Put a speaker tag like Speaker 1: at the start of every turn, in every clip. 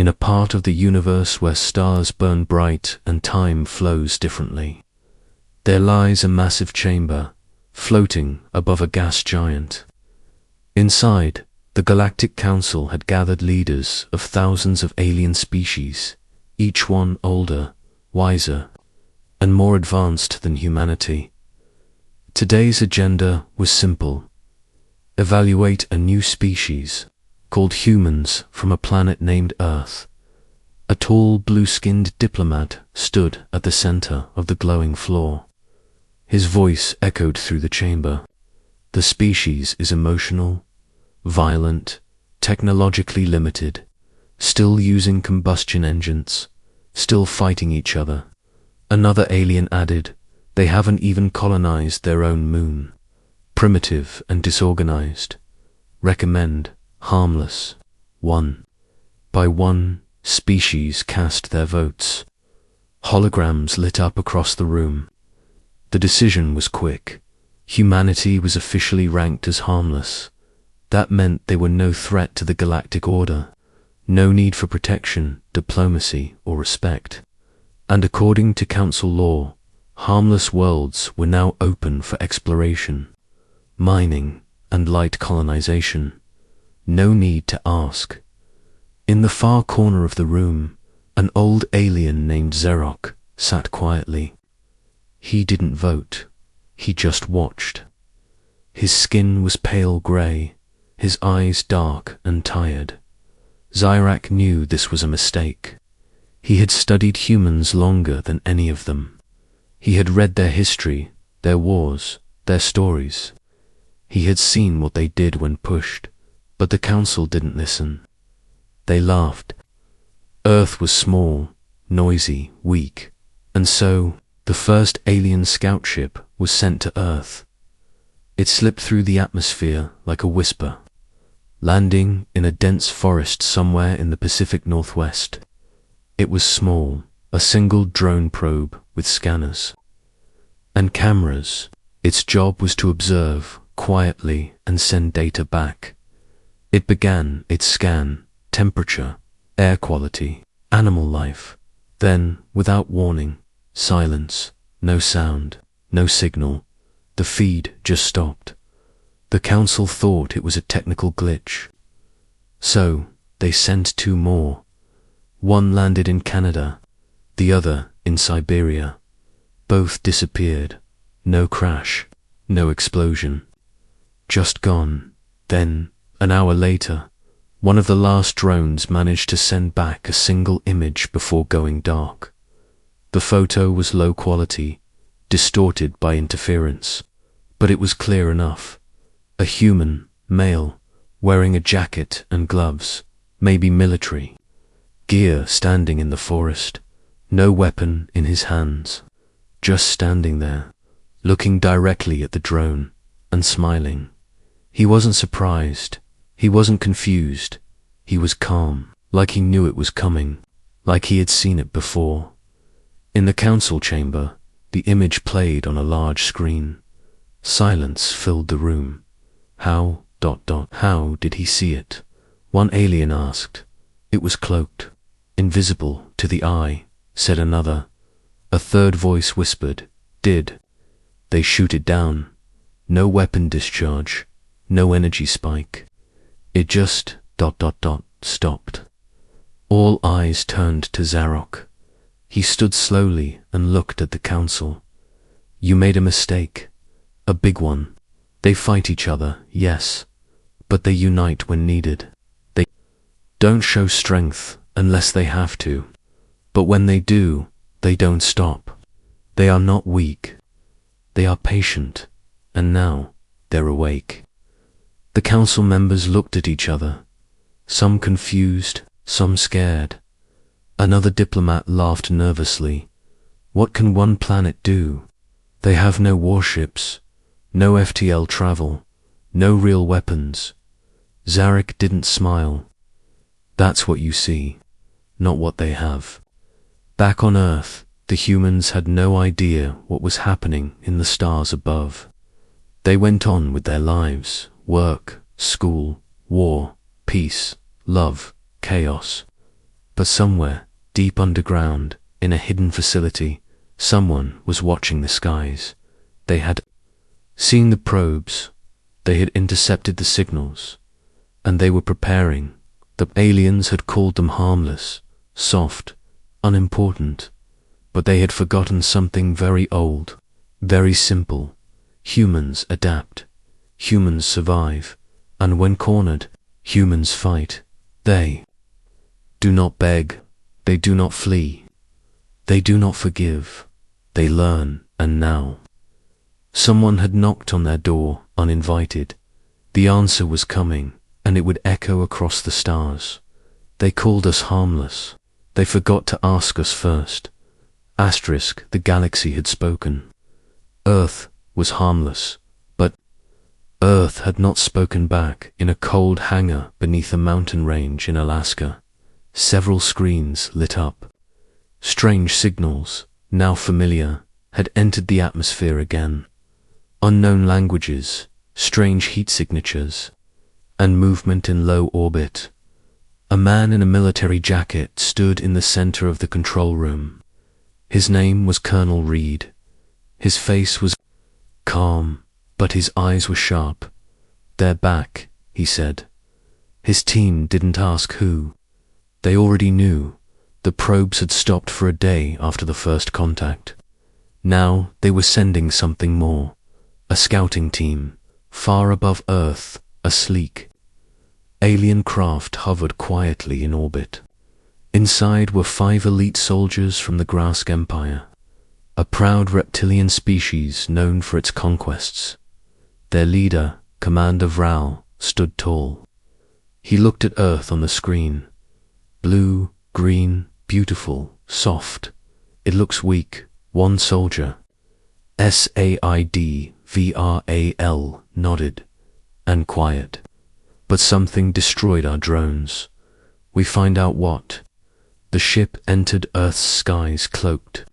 Speaker 1: in a part of the universe where stars burn bright and time flows differently. There lies a massive chamber, floating above a gas giant. Inside, the Galactic Council had gathered leaders of thousands of alien species, each one older, wiser, and more advanced than humanity. Today's agenda was simple: evaluate a new species, called humans, from a planet named Earth. A tall, blue-skinned diplomat stood at the center of the glowing floor. His voice echoed through the chamber. The species is emotional, violent, technologically limited, still using combustion engines, still fighting each other. Another alien added, they haven't even colonized their own moon. Primitive and disorganized. Recommend harmless. One by one, species cast their votes. Holograms lit up across the room. The decision was quick. Humanity was officially ranked as harmless. That meant they were no threat to the galactic order, no need for protection, diplomacy, or respect. And according to Council law, harmless worlds were now open for exploration, mining, and light colonization. No need to ask. In the far corner of the room, an old alien named Xerok sat quietly. He didn't vote, he just watched. His skin was pale grey, his eyes dark and tired. Xerok knew this was a mistake. He had studied humans longer than any of them. He had read their history, their wars, their stories. He had seen what they did when pushed, but the Council didn't listen. They laughed. Earth was small, noisy, weak, and so the first alien scout ship was sent to Earth. It slipped through the atmosphere like a whisper, landing in a dense forest somewhere in the Pacific Northwest. It was small, a single drone probe with scanners and cameras. Its job was to observe quietly and send data back. It began its scan: temperature, air quality, animal life. Then, without warning, silence, no sound, no signal. The feed just stopped. The Council thought it was a technical glitch. So, they sent two more. One landed in Canada, the other in Siberia. Both disappeared. No crash, no explosion. Just gone. Then, an hour later, one of the last drones managed to send back a single image before going dark. The photo was low quality, distorted by interference, but it was clear enough. A human, male, wearing a jacket and gloves, maybe military gear, standing in the forest, no weapon in his hands, just standing there, looking directly at the drone and smiling. He wasn't surprised, he wasn't confused, he was calm, like he knew it was coming, like he had seen it before. In the Council chamber, the image played on a large screen. Silence filled the room. How did he see it? One alien asked. It was cloaked, invisible to the eye, said another. A third voice whispered, did they shoot it down? No weapon discharge, no energy spike. It just stopped. All eyes turned to Xerok. He stood slowly and looked at the Council. You made a mistake, a big one. They fight each other, yes, but they unite when needed. They don't show strength unless they have to, but when they do, they don't stop. They are not weak. They are patient, and now they're awake. The Council members looked at each other, some confused, some scared. Another diplomat laughed nervously. What can one planet do? They have no warships, no FTL travel, no real weapons. Xerok didn't smile. That's what you see, not what they have. Back on Earth, the humans had no idea what was happening in the stars above. They went on with their lives, work, school, war, peace, love, chaos. But somewhere, deep underground, in a hidden facility, someone was watching the skies. They had seen the probes, they had intercepted the signals, and they were preparing. The aliens had called them harmless, soft, unimportant, but they had forgotten something very old, very simple. Humans adapt, humans survive, and when cornered, humans fight. They do not beg, they do not flee, they do not forgive, they learn. And now, someone had knocked on their door, uninvited. The answer was coming, and it would echo across the stars. They called us harmless. They forgot to ask us first. Asterisk, the galaxy had spoken. Earth was harmless, but Earth had not spoken back. In a cold hangar beneath a mountain range in Alaska, several screens lit up. Strange signals, now familiar, had entered the atmosphere again. Unknown languages, strange heat signatures, and movement in low orbit. A man in a military jacket stood in the center of the control room. His name was Colonel Reed. His face was calm, but his eyes were sharp. "They're back," he said. His team didn't ask who. They already knew. The probes had stopped for a day after the first contact. Now they were sending something more. A scouting team, far above Earth, a sleek alien craft hovered quietly in orbit. Inside were 5 elite soldiers from the Grask Empire, a proud reptilian species known for its conquests. Their leader, Commander Vral, stood tall. He looked at Earth on the screen. Blue, green, beautiful, soft. "It looks weak," one soldier, SAID-VRAL, nodded. "And quiet. But something destroyed our drones. We find out what." The ship entered Earth's skies cloaked.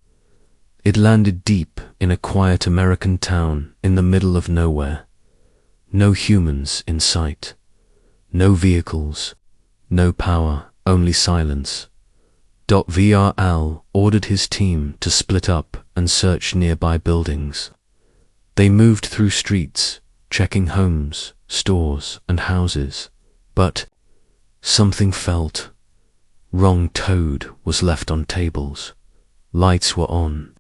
Speaker 1: It landed deep in a quiet American town in the middle of nowhere. No humans in sight. No vehicles. No power, only silence. VRAL ordered his team to split up and search nearby buildings. They moved through streets, checking homes, stores, and houses. But something felt wrong. Toad was left on tables. Lights were on.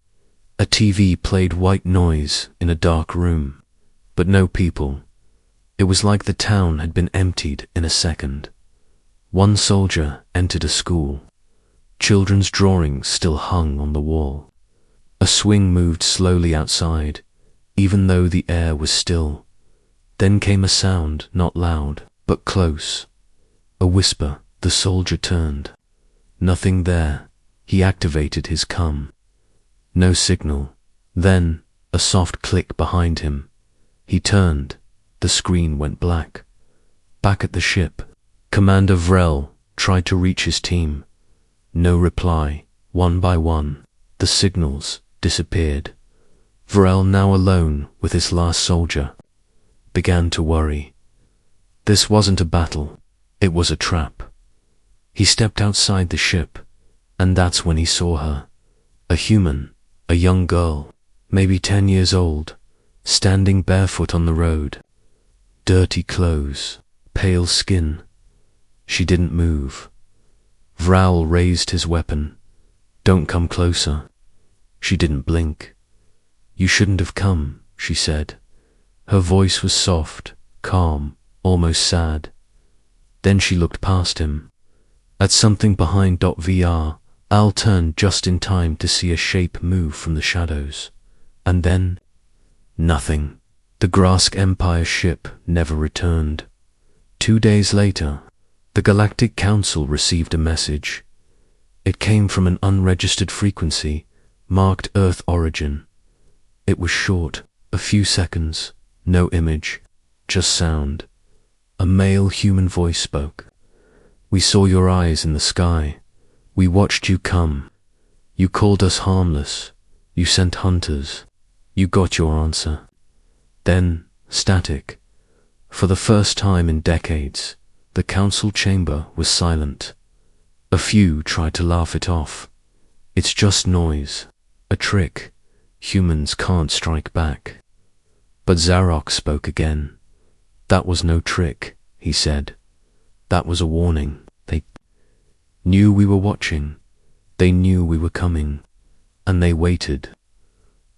Speaker 1: A TV played white noise in a dark room, but no people. It was like the town had been emptied in a second. One soldier entered a school. Children's drawings still hung on the wall. A swing moved slowly outside, even though the air was still. Then came a sound, not loud, but close. A whisper. The soldier turned. Nothing there. He activated his CUM. No signal. Then, a soft click behind him. He turned. The screen went black. Back at the ship, Commander Vrel tried to reach his team. No reply. One by one, the signals disappeared. Vrel, now alone with his last soldier, began to worry. This wasn't a battle. It was a trap. He stepped outside the ship, and that's when he saw her. A human, a young girl, maybe 10 years old, standing barefoot on the road. Dirty clothes, pale skin. She didn't move. Vral raised his weapon. "Don't come closer." She didn't blink. "You shouldn't have come," she said. Her voice was soft, calm, almost sad. Then she looked past him. At something behind VR, Al turned just in time to see a shape move from the shadows. And then, nothing. The Grask Empire ship never returned. 2 days later, the Galactic Council received a message. It came from an unregistered frequency, marked Earth origin. It was short, a few seconds, no image, just sound. A male human voice spoke. "We saw your eyes in the sky. We watched you come. You called us harmless. You sent hunters. You got your answer." Then, static. For the first time in decades, the council chamber was silent. A few tried to laugh it off. It's just noise, a trick. Humans can't strike back. But Zarok spoke again. That was no trick, he said. That was a warning. They knew we were watching. They knew we were coming. And they waited.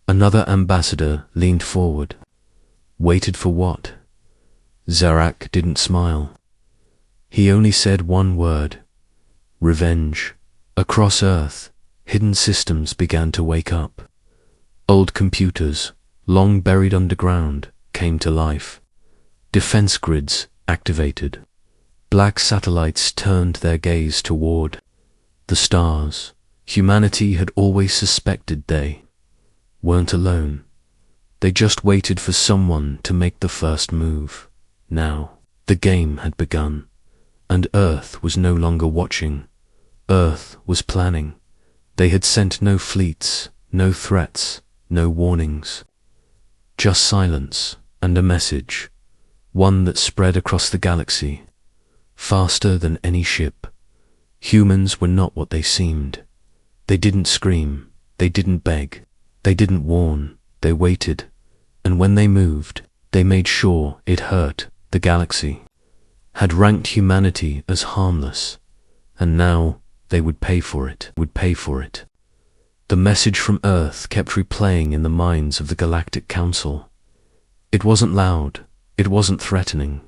Speaker 1: Another ambassador leaned forward. Waited for what? Zarak didn't smile. He only said one word. Revenge. Across Earth, hidden systems began to wake up. Old computers, long buried underground, came to life. Defense grids activated. Black satellites turned their gaze toward the stars. Humanity had always suspected they weren't alone. They just waited for someone to make the first move. Now, the game had begun, and Earth was no longer watching. Earth was planning. They had sent no fleets, no threats, no warnings. Just silence and a message, one that spread across the galaxy, faster than any ship. Humans were not what they seemed. They didn't scream, they didn't beg, they didn't warn, they waited, and when they moved, they made sure it hurt. The galaxy had ranked humanity as harmless, and now they would pay for it. The message from Earth kept replaying in the minds of the Galactic Council. It wasn't loud, it wasn't threatening,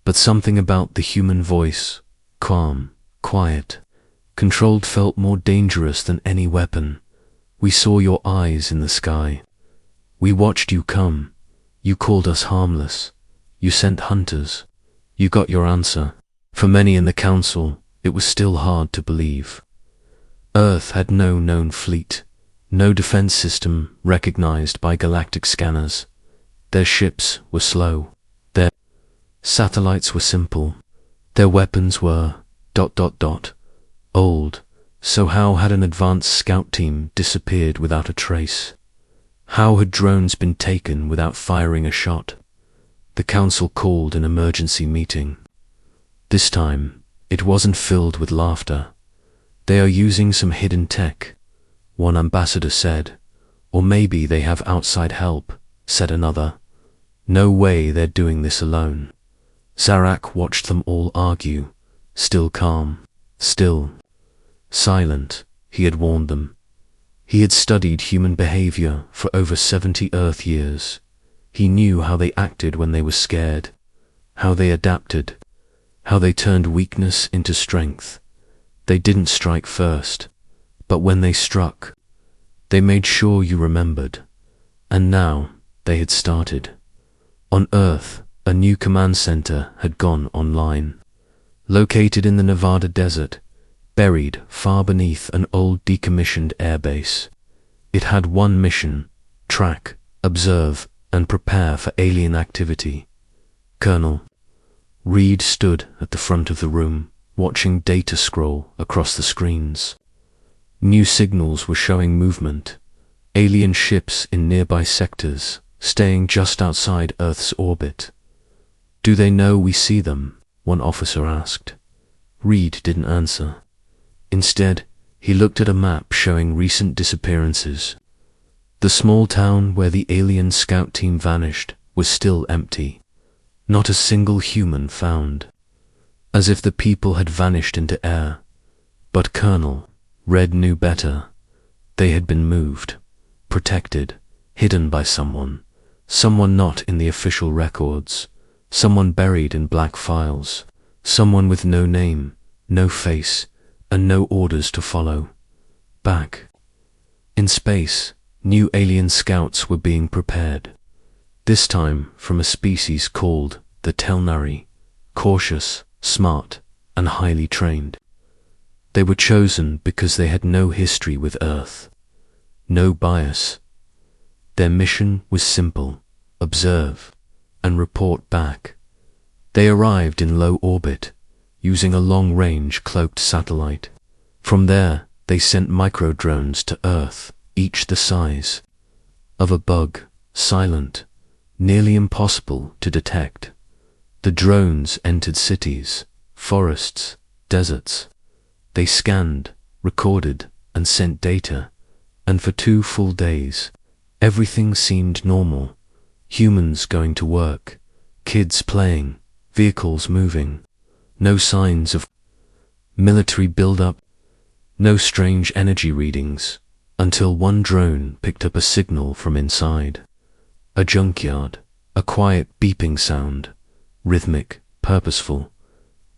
Speaker 1: but something about the human voice, calm, quiet, controlled, felt more dangerous than any weapon. We saw your eyes in the sky. We watched you come. You called us harmless. You sent hunters. You got your answer. For many in the Council, it was still hard to believe. Earth had no known fleet, no defense system recognized by galactic scanners. Their ships were slow. Their satellites were simple. Their weapons were ... old. So how had an advanced scout team disappeared without a trace? How had drones been taken without firing a shot? The Council called an emergency meeting. This time, it wasn't filled with laughter. They are using some hidden tech, one ambassador said. Or maybe they have outside help, said another. No way they're doing this alone. Zarak watched them all argue, still calm, still silent. He had warned them. He had studied human behavior for over 70 Earth years. He knew how they acted when they were scared, how they adapted, how they turned weakness into strength. They didn't strike first, but when they struck, they made sure you remembered. And now they had started. On Earth, a new command center had gone online. Located in the Nevada desert, buried far beneath an old decommissioned airbase. It had one mission: track, observe, and prepare for alien activity. Colonel Reed stood at the front of the room, watching data scroll across the screens. New signals were showing movement, alien ships in nearby sectors, staying just outside Earth's orbit. Do they know we see them? One officer asked. Reed didn't answer. Instead, he looked at a map showing recent disappearances. The small town where the alien scout team vanished was still empty. Not a single human found. As if the people had vanished into air. But Colonel Red knew better. They had been moved, protected, hidden by someone. Someone not in the official records. Someone buried in black files. Someone with no name, no face, and no orders to follow. Back in space, new alien scouts were being prepared. This time from a species called the Telnari, cautious, smart, and highly trained. They were chosen because they had no history with Earth, no bias. Their mission was simple: observe and report back. They arrived in low orbit, using a long-range cloaked satellite. From there, they sent micro-drones to Earth, each the size of a bug, silent, nearly impossible to detect. The drones entered cities, forests, deserts. They scanned, recorded, and sent data, and for 2 full days, everything seemed normal. Humans going to work, kids playing, vehicles moving, no signs of military buildup, no strange energy readings, until one drone picked up a signal from inside. A junkyard, a quiet beeping sound, rhythmic, purposeful.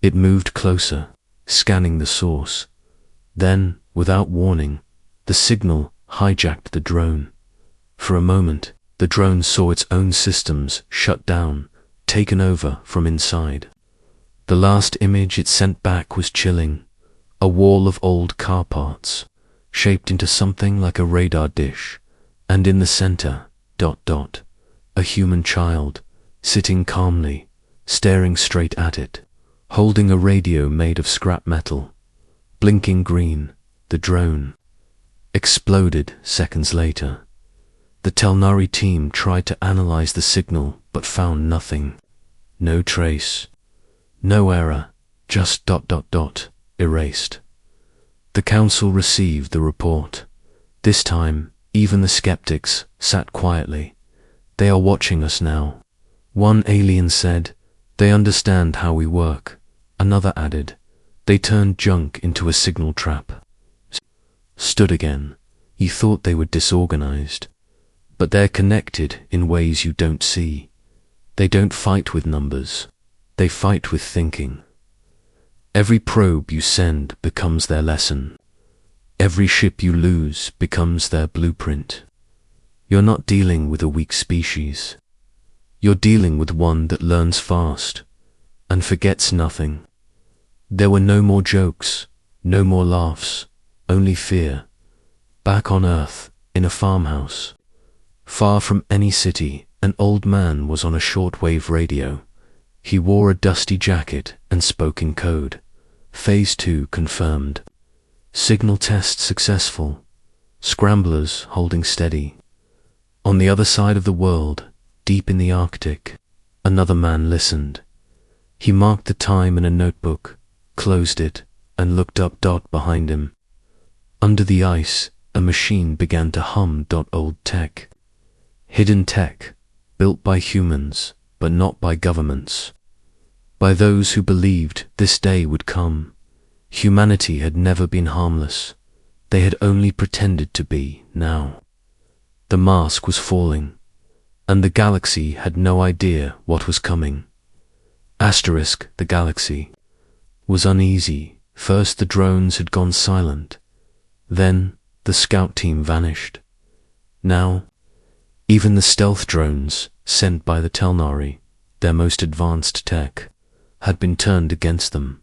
Speaker 1: It moved closer, scanning the source. Then, without warning, the signal hijacked the drone. For a moment, the drone saw its own systems shut down, taken over from inside. The last image it sent back was chilling. A wall of old car parts, shaped into something like a radar dish, and in the center, a human child, sitting calmly, staring straight at it, holding a radio made of scrap metal. Blinking green, the drone exploded seconds later. The Telnari team tried to analyze the signal but found nothing. No trace. No error, just erased. The council received the report. This time, even the skeptics sat quietly. They are watching us now. One alien said, "They understand how we work." Another added, "They turned junk into a signal trap." Stood again. You thought they were disorganized. But they're connected in ways you don't see. They don't fight with numbers. They fight with thinking. Every probe you send becomes their lesson. Every ship you lose becomes their blueprint. You're not dealing with a weak species. You're dealing with one that learns fast and forgets nothing. There were no more jokes, no more laughs, only fear. Back on Earth, in a farmhouse, far from any city, an old man was on a shortwave radio. He wore a dusty jacket and spoke in code. Phase 2 confirmed. Signal test successful. Scramblers holding steady. On the other side of the world, deep in the Arctic, another man listened. He marked the time in a notebook, closed it, and looked up. Behind him. Under the ice, a machine began to hum. Old tech. Hidden tech, built by humans, but not by governments. By those who believed this day would come. Humanity had never been harmless. They had only pretended to be now. The mask was falling, and the galaxy had no idea what was coming. The galaxy was uneasy. First the drones had gone silent. Then the scout team vanished. Now, even the stealth drones sent by the Telnari, their most advanced tech, had been turned against them.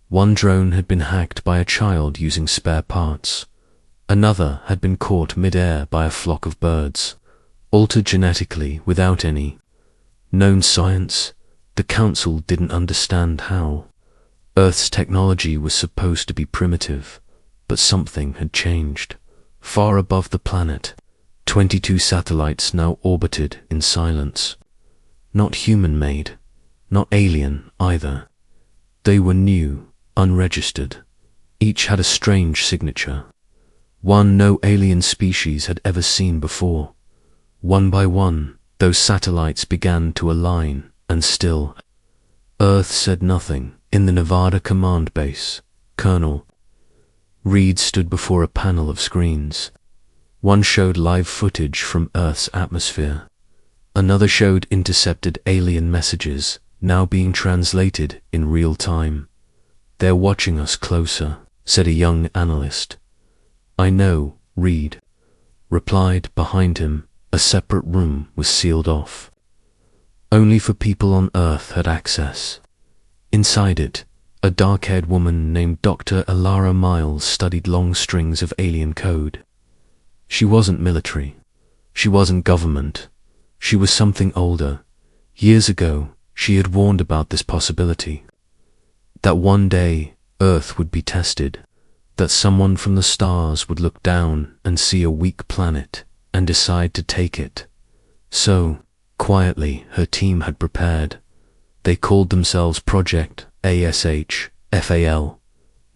Speaker 1: One drone had been hacked by a child using spare parts. Another had been caught mid-air by a flock of birds, altered genetically without any known science. The council didn't understand how. Earth's technology was supposed to be primitive, but something had changed. Far above the planet, 22 satellites now orbited in silence. Not human-made, not alien either. They were new, unregistered. Each had a strange signature, one no alien species had ever seen before. One by one, those satellites began to align, and still, Earth said nothing. In the Nevada command base, Colonel Reed stood before a panel of screens. One showed live footage from Earth's atmosphere. Another showed intercepted alien messages, now being translated in real time. "They're watching us closer," said a young analyst. "I know," Reed replied. Behind him, a separate room was sealed off. Only for people on Earth had access. Inside it, a dark-haired woman named Dr. Alara Miles studied long strings of alien code. She wasn't military. She wasn't government. She was something older. Years ago, she had warned about this possibility. That one day, Earth would be tested. That someone from the stars would look down and see a weak planet and decide to take it. So, quietly, her team had prepared. They called themselves Project HFY.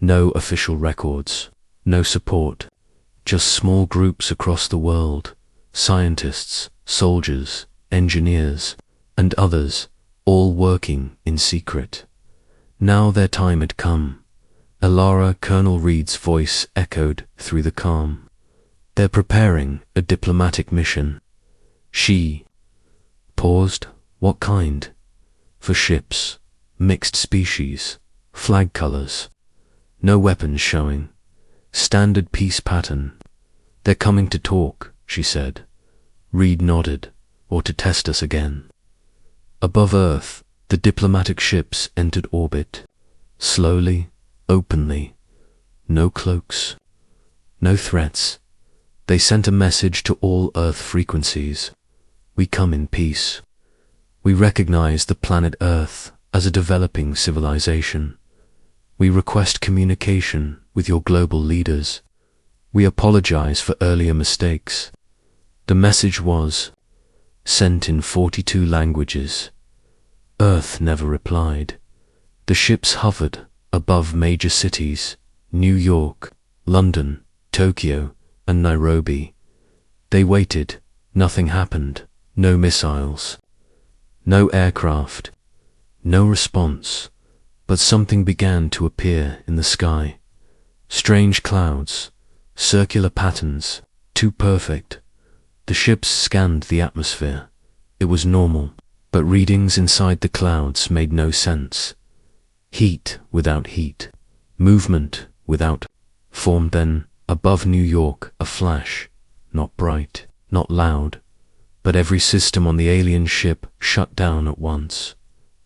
Speaker 1: No official records, no support, just small groups across the world, scientists, soldiers, engineers, and others, all working in secret. Now their time had come. Alara, Colonel Reed's voice echoed through the calm. They're preparing a diplomatic mission. She paused. What kind? For ships, mixed species, flag colors. No weapons showing. Standard peace pattern. They're coming to talk, she said. Reed nodded, or to test us again. Above Earth, the diplomatic ships entered orbit. Slowly, openly. No cloaks. No threats. They sent a message to all Earth frequencies. We come in peace. We recognize the planet Earth as a developing civilization. We request communication with your global leaders. We apologize for earlier mistakes. The message was sent in 42 languages. Earth never replied. The ships hovered above major cities, New York, London, Tokyo, and Nairobi. They waited. Nothing happened. No missiles. No aircraft. No response. But something began to appear in the sky. Strange clouds, circular patterns, too perfect. The ships scanned the atmosphere. It was normal, but readings inside the clouds made no sense. Heat without heat, movement without form. Then, above New York, a flash, not bright, not loud, but every system on the alien ship shut down at once.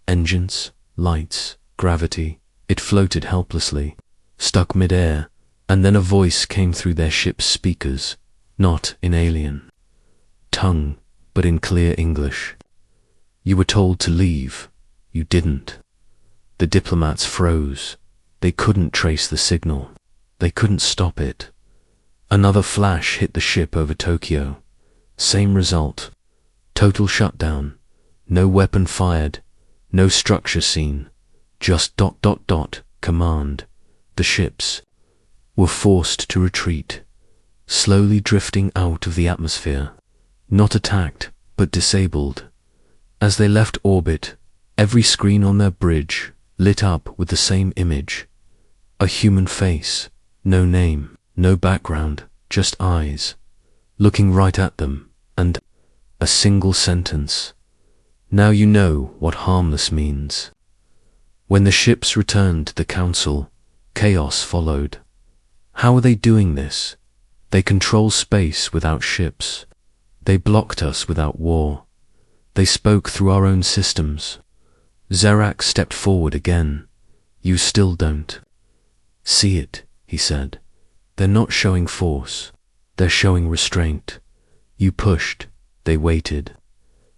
Speaker 1: Engines, lights, gravity. It floated helplessly, stuck mid-air, and then a voice came through their ship's speakers, not in alien tongue, but in clear English. You were told to leave. You didn't. The diplomats froze. They couldn't trace the signal. They couldn't stop it. Another flash hit the ship over Tokyo. Same result. Total shutdown. No weapon fired. No structure seen. Just ... command. The ships were forced to retreat, slowly drifting out of the atmosphere. Not attacked, but disabled. As they left orbit, every screen on their bridge lit up with the same image. A human face, no name, no background, just eyes, looking right at them, and a single sentence. Now you know what harmless means. When the ships returned to the council, chaos followed. How are they doing this? They control space without ships. They blocked us without war. They spoke through our own systems. Zerak stepped forward again. You still don't see it, he said. They're not showing force. They're showing restraint. You pushed. They waited.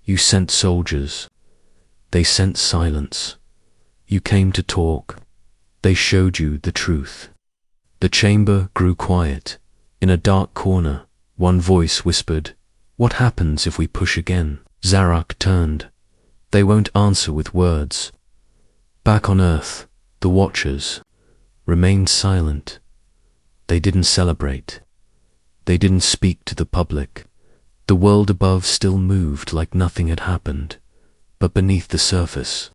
Speaker 1: You sent soldiers. They sent silence. You came to talk. They showed you the truth. The chamber grew quiet. In a dark corner, one voice whispered, "What happens if we push again?" Zarak turned. They won't answer with words. Back on Earth, the Watchers remained silent. They didn't celebrate. They didn't speak to the public. The world above still moved like nothing had happened. But beneath the surface,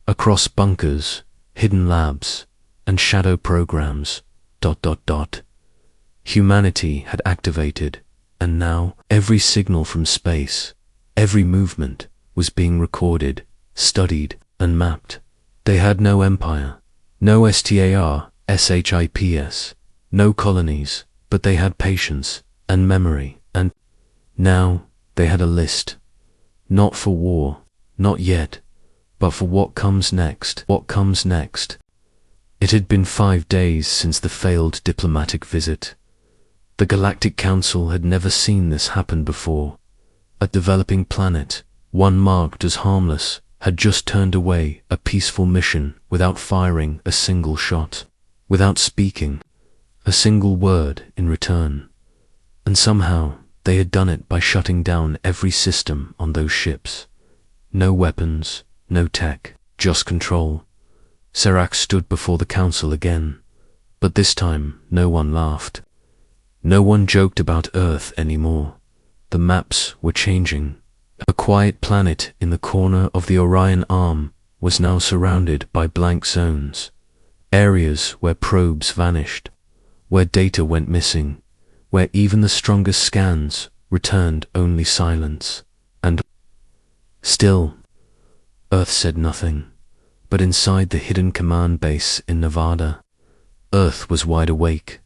Speaker 1: across bunkers, hidden labs, and shadow programs, ... humanity had activated, and now every signal from space, every movement, was being recorded, studied, and mapped. They had no empire, no SHIPS, no colonies, but they had patience and memory, and now they had a list. Not for war, not yet, but for what comes next. What comes next? It had been 5 days since the failed diplomatic visit. The Galactic Council had never seen this happen before. A developing planet, one marked as harmless, had just turned away a peaceful mission without firing a single shot, without speaking a single word in return. And somehow they had done it by shutting down every system on those ships. No weapons, no tech, just control. Serac stood before the council again. But this time, no one laughed. No one joked about Earth anymore. The maps were changing. A quiet planet in the corner of the Orion Arm was now surrounded by blank zones, areas where probes vanished, where data went missing, where even the strongest scans returned only silence. And still, Earth said nothing. But inside the hidden command base in Nevada, Earth was wide awake.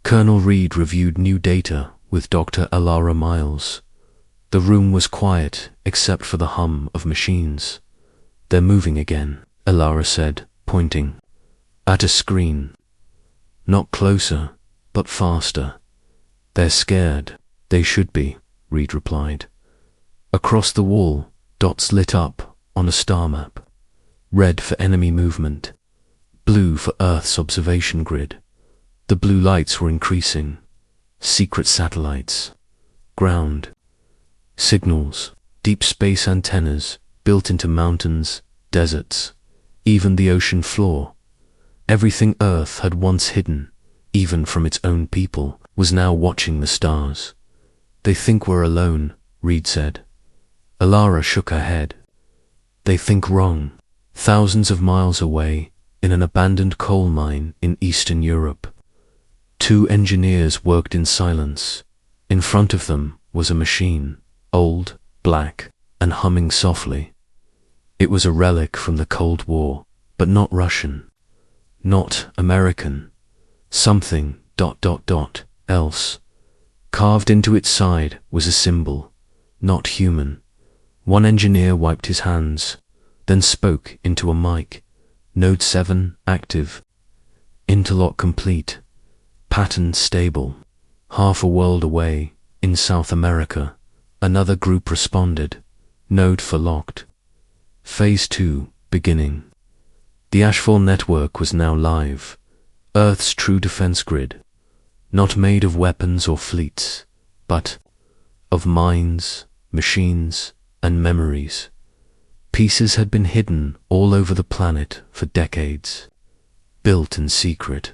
Speaker 1: Colonel Reed reviewed new data with Dr. Alara Miles. The room was quiet except for the hum of machines. "They're moving again," Alara said, pointing at a screen. "Not closer, but faster. They're scared." "They should be," Reed replied. Across the wall, dots lit up on a star map. Red for enemy movement, blue for Earth's observation grid. The blue lights were increasing. Secret satellites, ground signals, deep space antennas built into mountains, deserts, even the ocean floor. Everything Earth had once hidden, even from its own people, was now watching the stars. "They think we're alone," Reed said. Alara shook her head. "They think wrong." Thousands of miles away, in an abandoned coal mine in Eastern Europe, 2 engineers worked in silence. In front of them was a machine, old, black, and humming softly. It was a relic from the Cold War, but not Russian, not American. Something ... else. Carved into its side was a symbol, not human. One engineer wiped his hands, then spoke into a mic. "Node 7 active. Interlock complete. Pattern stable." Half a world away, in South America, another group responded. "Node 4 locked. Phase 2 beginning." The Ashfall network was now live. Earth's true defense grid. Not made of weapons or fleets, but of minds, machines, and memories. Pieces had been hidden all over the planet for decades, built in secret,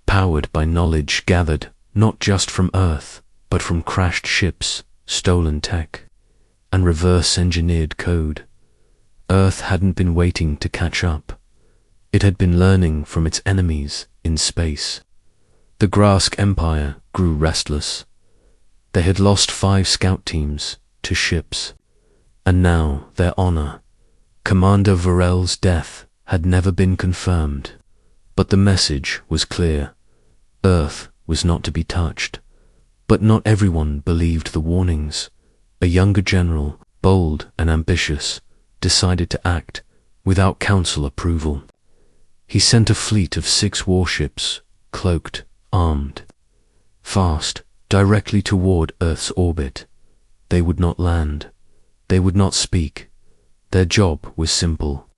Speaker 1: powered by knowledge gathered not just from Earth, but from crashed ships, stolen tech, and reverse-engineered code. Earth hadn't been waiting to catch up. It had been learning from its enemies in space. The Grask Empire grew restless. They had lost 5 scout teams to ships. And now their honor. Commander Varel's death had never been confirmed, but the message was clear. Earth was not to be touched. But not everyone believed the warnings. A younger general, bold and ambitious, decided to act without council approval. He sent a fleet of 6 warships, cloaked, armed, fast, directly toward Earth's orbit. They would not land. They would not speak. Their job was simple.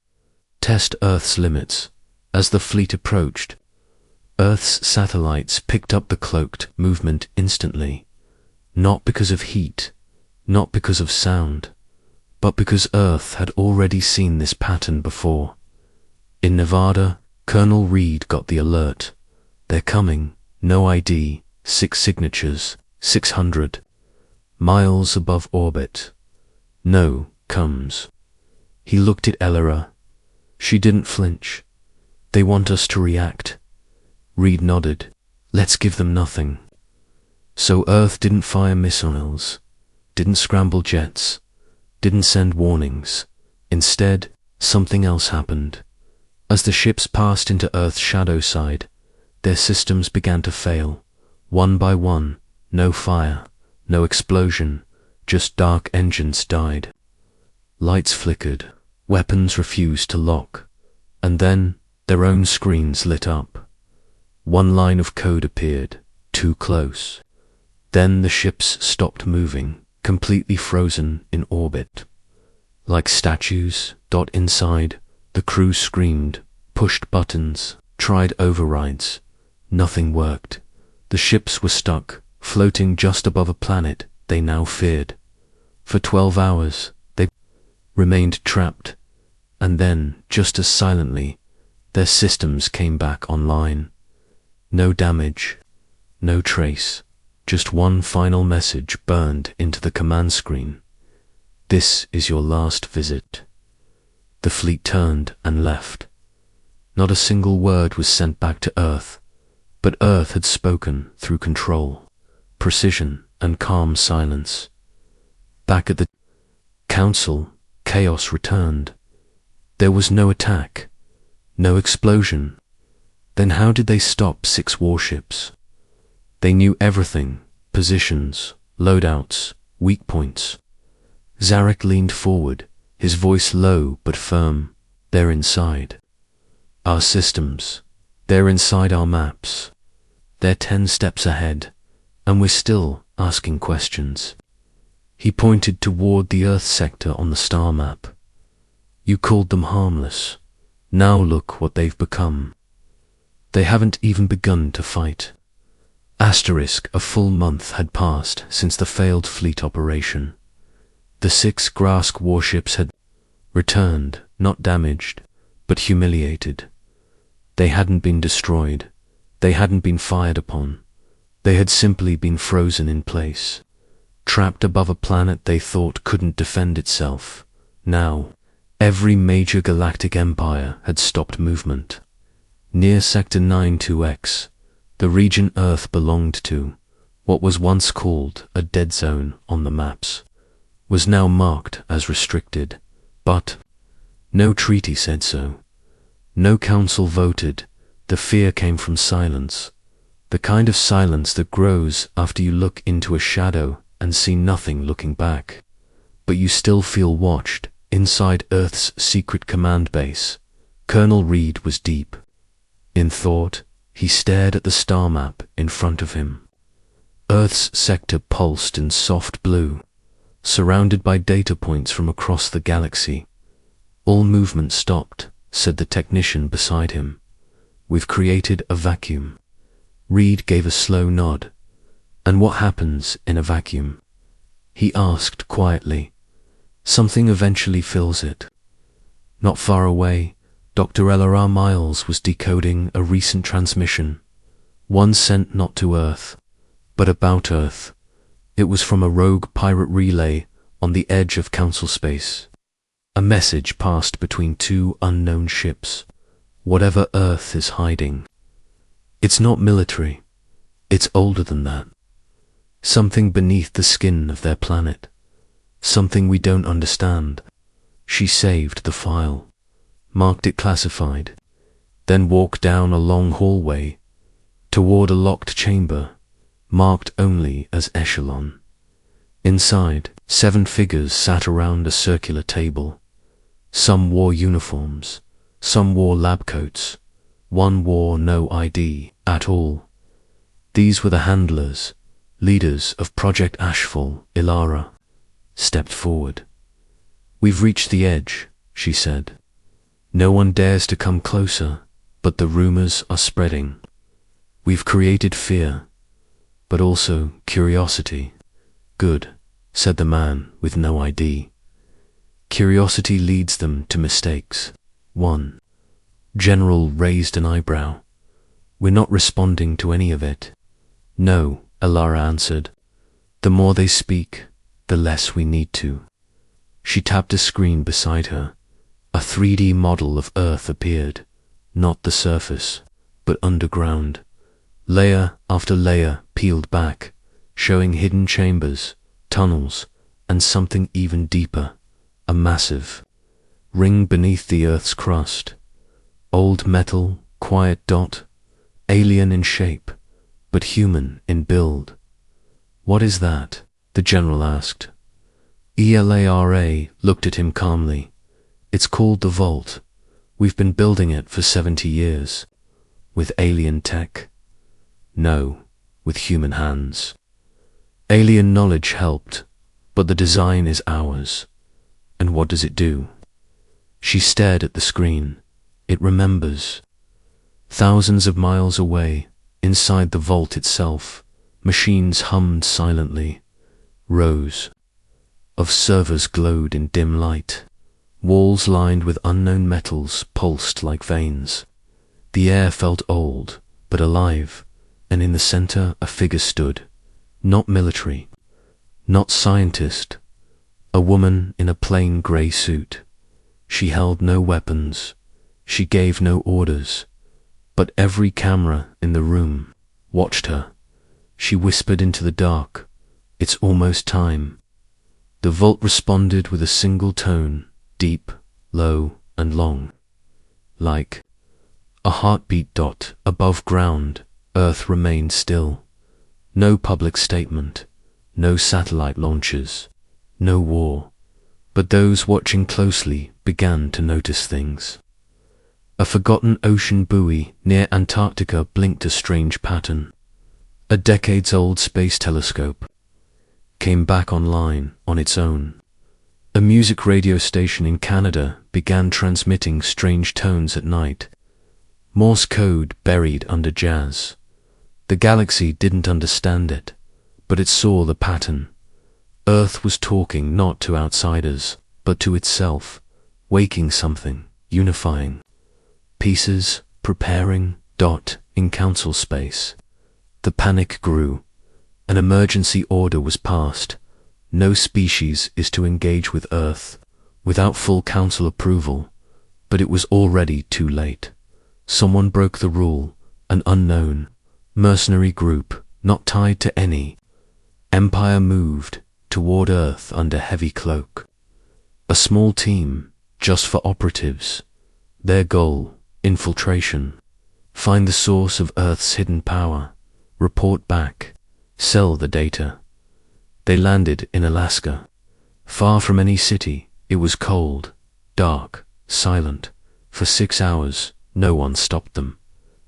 Speaker 1: Test Earth's limits. As the fleet approached, Earth's satellites picked up the cloaked movement instantly. Not because of heat, not because of sound, but because Earth had already seen this pattern before. In Nevada, Colonel Reed got the alert. "They're coming. No ID. 6 signatures. 600 miles above orbit. No comes." He looked at Elora. She didn't flinch. "They want us to react." Reed nodded. "Let's give them nothing." So Earth didn't fire missiles, didn't scramble jets, didn't send warnings. Instead, something else happened. As the ships passed into Earth's shadow side, their systems began to fail. One by one, no fire, no explosion, just dark engines died. Lights flickered, weapons refused to lock, and then their own screens lit up. One line of code appeared, too close. Then the ships stopped moving, completely frozen in orbit. Like statues, inside, the crew screamed, pushed buttons, tried overrides. Nothing worked. The ships were stuck, floating just above a planet they now feared. For 12 hours, they remained trapped, and then, just as silently, their systems came back online. No damage, no trace, just one final message burned into the command screen. This is your last visit. The fleet turned and left. Not a single word was sent back to Earth, but Earth had spoken through control, precision, and calm silence. Back at the Council, chaos returned. There was no attack, no explosion. Then how did they stop 6 warships? They knew everything: positions, loadouts, weak points. Zarek leaned forward, his voice low but firm. They're inside our systems. They're inside our maps. They're 10 steps ahead, and we're still asking questions. He pointed toward the Earth sector on the star map. You called them harmless. Now look what they've become. They haven't even begun to fight. Asterisk, a full month had passed since the failed fleet operation. The 6 Grask warships had returned, not damaged, but humiliated. They hadn't been destroyed. They hadn't been fired upon. They had simply been frozen in place, trapped above a planet they thought couldn't defend itself. Now, every major galactic empire had stopped movement. Near Sector 92X, the region Earth belonged to, what was once called a dead zone on the maps, was now marked as restricted. But no treaty said so. No council voted. The fear came from silence, the kind of silence that grows after you look into a shadow and see nothing looking back. But you still feel watched. Inside Earth's secret command base, Colonel Reed was deep in thought. He stared at the star map in front of him. Earth's sector pulsed in soft blue, surrounded by data points from across the galaxy. All movement stopped, said the technician beside him. We've created a vacuum. Reed gave a slow nod. And what happens in a vacuum? He asked quietly. Something eventually fills it. Not far away, Dr. LRR Miles was decoding a recent transmission, one sent not to Earth, but about Earth. It was from a rogue pirate relay on the edge of Council space. A message passed between 2 unknown ships. Whatever Earth is hiding. It's not military. It's older than that. Something beneath the skin of their planet. Something we don't understand. She saved the file, marked it classified, then walked down a long hallway toward a locked chamber, marked only as echelon. Inside, 7 figures sat around a circular table. Some wore uniforms, some wore lab coats, one wore no ID at all. These were the handlers, leaders of Project Ashfall. Ilara stepped forward. We've reached the edge, she said. No one dares to come closer, but the rumors are spreading. We've created fear, but also curiosity. Good, said the man with no ID. Curiosity leads them to mistakes. 1. General raised an eyebrow. We're not responding to any of it. No, Ilara answered. The more they speak, the less we need to. She tapped a screen beside her. A 3D model of Earth appeared, not the surface, but underground. Layer after layer peeled back, showing hidden chambers, tunnels, and something even deeper, a massive ring beneath the Earth's crust. Old metal, quiet dot, alien in shape, but human in build. What is that? The general asked. ELARA looked at him calmly. It's called the Vault. We've been building it for 70 years. With alien tech? No, with human hands. Alien knowledge helped, but the design is ours. And what does it do? She stared at the screen. It remembers. Thousands of miles away, inside the vault itself, machines hummed silently. Rows of servers glowed in dim light. Walls lined with unknown metals pulsed like veins. The air felt old, but alive, and in the center a figure stood, not military, not scientist, a woman in a plain grey suit. She held no weapons, she gave no orders, but every camera in the room watched her. She whispered into the dark, "It's almost time." The vault responded with a single tone, deep, low, and long. Like a heartbeat dot above ground, Earth remained still. No public statement, no satellite launches, no war. But those watching closely began to notice things. A forgotten ocean buoy near Antarctica blinked a strange pattern. A decades-old space telescope came back online on its own. A music radio station in Canada began transmitting strange tones at night. Morse code buried under jazz. The galaxy didn't understand it, but it saw the pattern. Earth was talking not to outsiders, but to itself, waking something, unifying. Pieces, preparing, in council space. The panic grew. An emergency order was passed. No species is to engage with Earth without full council approval, but it was already too late. Someone broke the rule, an unknown, mercenary group, not tied to any empire, moved toward Earth under heavy cloak. A small team, just for operatives. Their goal, infiltration. Find the source of Earth's hidden power. Report back. Sell the data. They landed in Alaska. Far from any city, it was cold, dark, silent. For 6 hours, no one stopped them.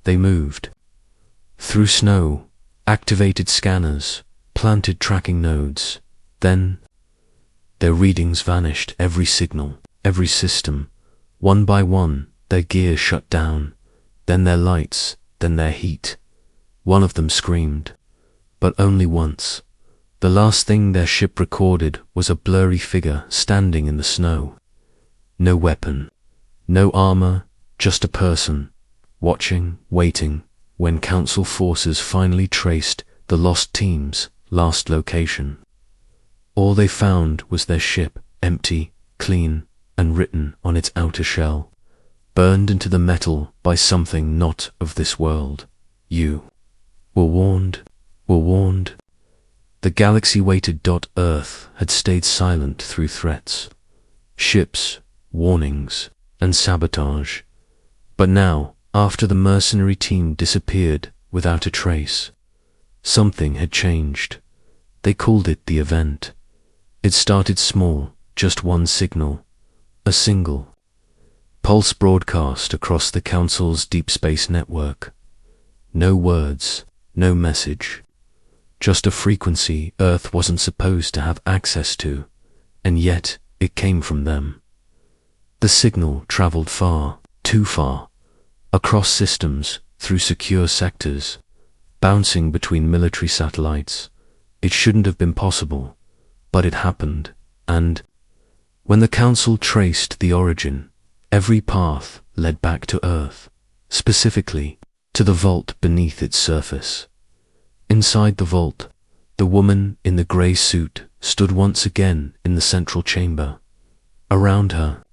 Speaker 1: They moved. Through snow, activated scanners, planted tracking nodes. Then, their readings vanished, every signal, every system. One by one, their gear shut down. Then their lights, then their heat. One of them screamed, but only once. The last thing their ship recorded was a blurry figure standing in the snow. No weapon, no armor, just a person, watching, waiting, when council forces finally traced the lost team's last location. All they found was their ship, empty, clean, and written on its outer shell, burned into the metal by something not of this world. You were warned, were warned. The galaxy waited. Earth had stayed silent through threats, ships, warnings, and sabotage. But now, after the mercenary team disappeared without a trace, something had changed. They called it the event. It started small, just one signal, a single pulse broadcast across the Council's deep space network. No words, no message, just a frequency Earth wasn't supposed to have access to, and yet it came from them. The signal traveled far, too far, across systems, through secure sectors, bouncing between military satellites. It shouldn't have been possible, but it happened, and when the Council traced the origin, every path led back to Earth, specifically to the vault beneath its surface. Inside the vault, the woman in the grey suit stood once again in the central chamber. Around her,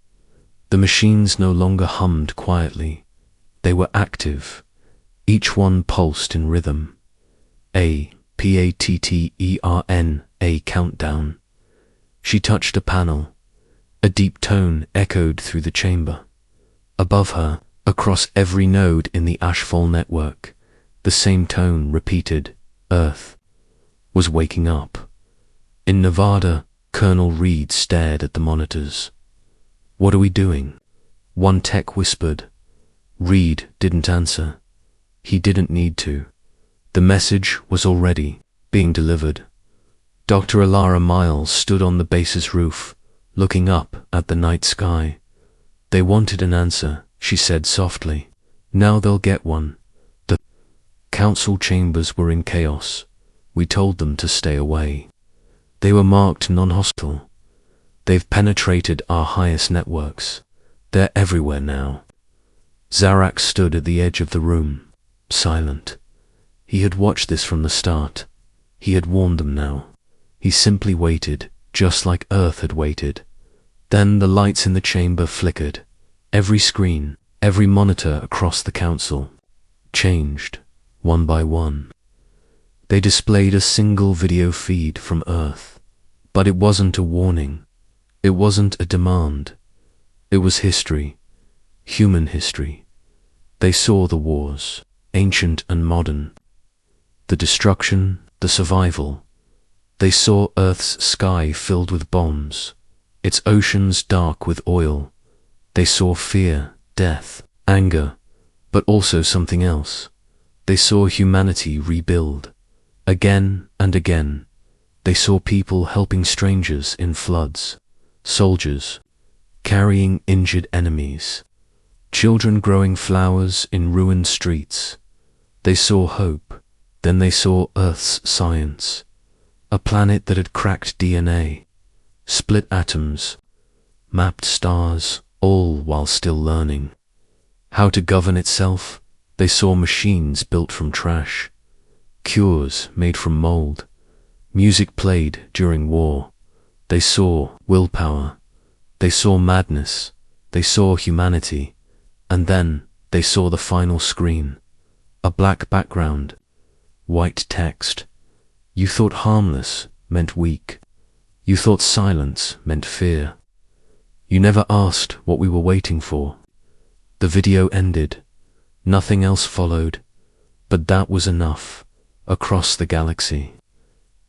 Speaker 1: the machines no longer hummed quietly. They were active. Each one pulsed in rhythm. A PATTERN, a countdown. She touched a panel. A deep tone echoed through the chamber. Above her, across every node in the Ashfall network, the same tone repeated. Earth was waking up. In Nevada, Colonel Reed stared at the monitors. "What are we doing?" one tech whispered. Reed didn't answer. He didn't need to. The message was already being delivered. Dr. Alara Miles stood on the base's roof, looking up at the night sky. "They wanted an answer," she said softly. "Now they'll get one." The council chambers were in chaos. We told them to stay away. They were marked non-hostile. They've penetrated our highest networks. They're everywhere now. Zarak stood at the edge of the room. silent. He had watched this from the start. He had warned them now. He simply waited, just like Earth had waited. Then the lights in the chamber flickered. Every screen, every monitor across the council changed, one by one. They displayed a single video feed from Earth. But it wasn't a warning. It wasn't a demand. It was history. Human history. They saw the wars, ancient and modern. The destruction, the survival. They saw Earth's sky filled with bombs, its oceans dark with oil. They saw fear, death, anger, but also something else. They saw humanity rebuild. Again and again, they saw people helping strangers in floods, soldiers carrying injured enemies, children growing flowers in ruined streets. They saw hope. Then they saw Earth's science, a planet that had cracked DNA, split atoms, mapped stars, all while still learning how to govern itself. They saw machines built from trash, cures made from mold, music played during war. They saw willpower. They saw madness. They saw humanity. And then they saw the final screen, a black background, white text. You thought harmless meant weak. You thought silence meant fear. You never asked what we were waiting for. The video ended. Nothing else followed. But that was enough. Across the galaxy,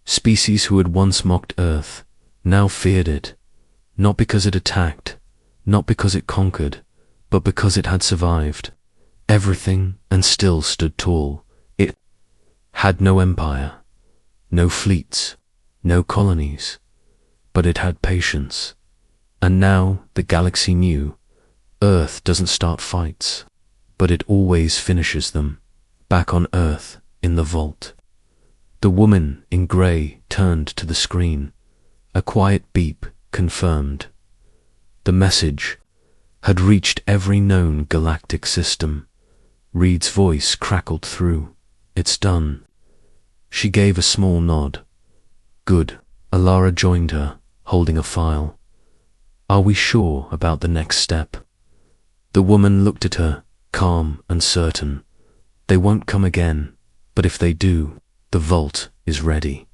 Speaker 1: species who had once mocked Earth now feared it. Not because it attacked, not because it conquered, but because it had survived everything and still stood tall. It had no empire, no fleets, no colonies, but it had patience. And now the galaxy knew, Earth doesn't start fights, but it always finishes them. Back on Earth, in the vault. The woman in grey turned to the screen. A quiet beep confirmed. The message had reached every known galactic system. Reed's voice crackled through. It's done. She gave a small nod. Good. Alara joined her, holding a file. Are we sure about the next step? The woman looked at her, calm and certain. They won't come again, but if they do, the vault is ready.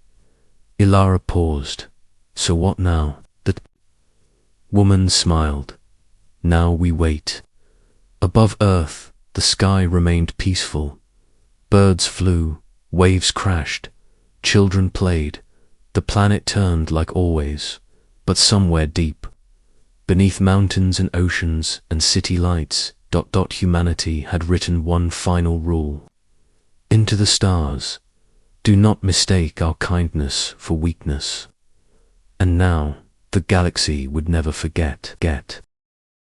Speaker 1: Ilara paused. So what now? The woman smiled. Now we wait. Above Earth, the sky remained peaceful. Birds flew, waves crashed, children played. The planet turned like always, but somewhere deep, beneath mountains and oceans and city lights, humanity had written one final rule. Into the stars. Do not mistake our kindness for weakness. And now, the galaxy would never forget.